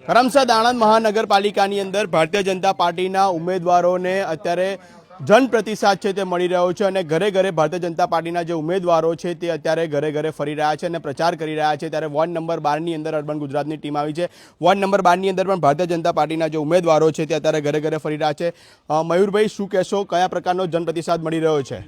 કરમસદ આણંદ મહાનગરપાલિકાની અંદર ભારતીય જનતા પાર્ટીના ઉમેદવારોને અત્યારે જનપ્રતિસાદ છે તે મળી રહ્યો છે અને ઘરે ઘરે ભારતીય જનતા પાર્ટીના જે ઉમેદવારો છે તે અત્યારે ઘરે ઘરે ફરી રહ્યા છે અને પ્રચાર કરી રહ્યા છે। ત્યારે વોર્ડ નંબર 12 ની અંદર અર્બન ગુજરાતની ટીમ આવી છે। વોર્ડ નંબર 12 ની અંદર પણ ભારતીય જનતા પાર્ટીના જે ઉમેદવારો છે તે અત્યારે ઘરે ઘરે ફરી રહ્યા છે। મયુરભાઈ, શું કહેશો, કયા પ્રકારનો જનપ્રતિસાદ મળી રહ્યો છે?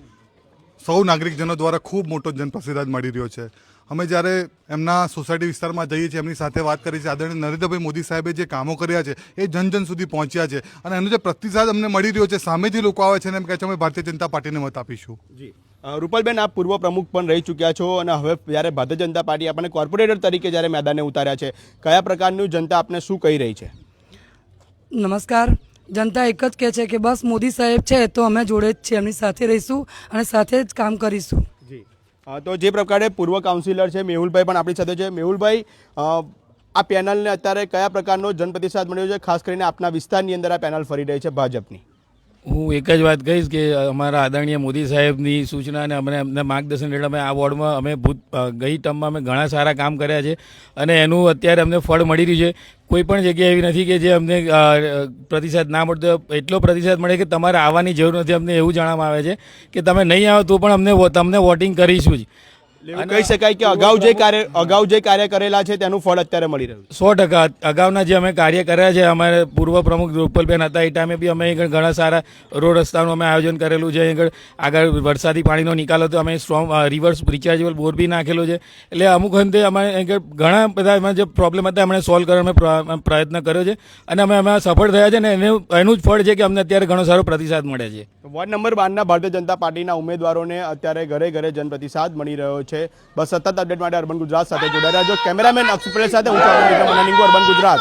સૌ નાગરિકજનો દ્વારા ખૂબ મોટો જનપ્રતિસાદ મળી રહ્યો છે। અમે જ્યારે એમના સોસાયટી વિસ્તારમાં જઈએ છીએ, એમની સાથે વાત કરી છે, આદરણીય નરેન્દ્રભાઈ મોદી સાહેબે જે કામો કર્યા છે એ જન જન સુધી પહોંચ્યા છે અને એનો જે પ્રતિસાદ અમને મળી રહ્યો છે, સામેથી લોકો આવે છે અને એમ કહે છે અમે ભારતીય જનતા પાર્ટીને મત આપીશું। જી રૂપલબેન, આપ પૂર્વ પ્રમુખ પણ રહી ચૂક્યા છો અને હવે જ્યારે ભારતીય જનતા પાર્ટી આપણને કોર્પોરેટર તરીકે જ્યારે મેદાને ઉતાર્યા છે, કયા પ્રકારનું જનતા આપને શું કહી રહી છે? નમસ્કાર। જનતા એક જ કહે છે કે બસ મોદી સાહેબ છે તો અમે જોડે જ છીએ, એમની સાથે રહીશું અને સાથે જ કામ કરીશું। જી તો જે પ્રકારે પૂર્વ કાઉન્સિલર છે મેહુલભાઈ પણ આપણી સાથે છે। મેહુલભાઈ, આ પેનલને અત્યારે કયા પ્રકારનો જનપ્રતિસાદ મળ્યો છે? ખાસ કરીને આપના વિસ્તારની અંદર આ પેનલ ફરી રહી છે ભાજપની। હું એક જ વાત કહીશ કે અમારા આદરણીય મોદી સાહેબની સૂચના અને અમને એમને માર્ગદર્શન હેઠળ અમે આ વોર્ડમાં અમે ગઈ ટર્મમાં અમે ઘણા સારા કામ કર્યા છે અને એનું અત્યારે અમને ફળ મળી રહ્યું છે। કોઈ પણ જગ્યા એવી નથી કે જે અમને પ્રતિસાદ ના મળતો, એટલો પ્રતિસાદ મળે કે તમારે આવવાની જરૂર નથી। અમને એવું જાણવામાં આવે છે કે તમે નહીં આવો તો પણ તમને વોટિંગ કરીશું જ। કહી શકાય કે અગાઉ જે કાર્ય કરેલા છે તેનું ફળ અત્યારે મળી રહ્યું છે। 100% અગાઉના જે અમે કાર્ય કર્યા છે, અમારે પૂર્વ પ્રમુખ રૂપલબેન હતા એ ટાઈમે બી અમે અહીં ઘણા સારા રોડ રસ્તાનું અમે આયોજન કરેલું છે। અહીં આગળ વરસાદી પાણીનો નિકાલ હતો, અમે સ્ટ્રોંગ રિવર્સ રિચાર્જેબલ બોર બી નાખેલો છે। એટલે અમુક અંતે અમારે અહીં ઘણા બધા એમાં જે પ્રોબ્લેમ હતા એમણે સોલ્વ કરવાનો પ્રયત્ન કર્યો છે અને અમે એમાં સફળ થયા છે ને એનું જ ફળ છે કે અમને અત્યારે ઘણો સારો પ્રતિસાદ મળે છે। વોર્ડ નંબર 12 ભારતીય જનતા પાર્ટીના ઉમેદવારોને અત્યારે ઘરે ઘરે જનપ્રતિસાદ મળી રહ્યો છે। બસ સતત અપડેટ માટે અર્બન ગુજરાત સાથે જોડાયા રહેજો। કેમેરામેન અક્ષુપ્રેશ સાથે હું છું અર્બન ગુજરાત।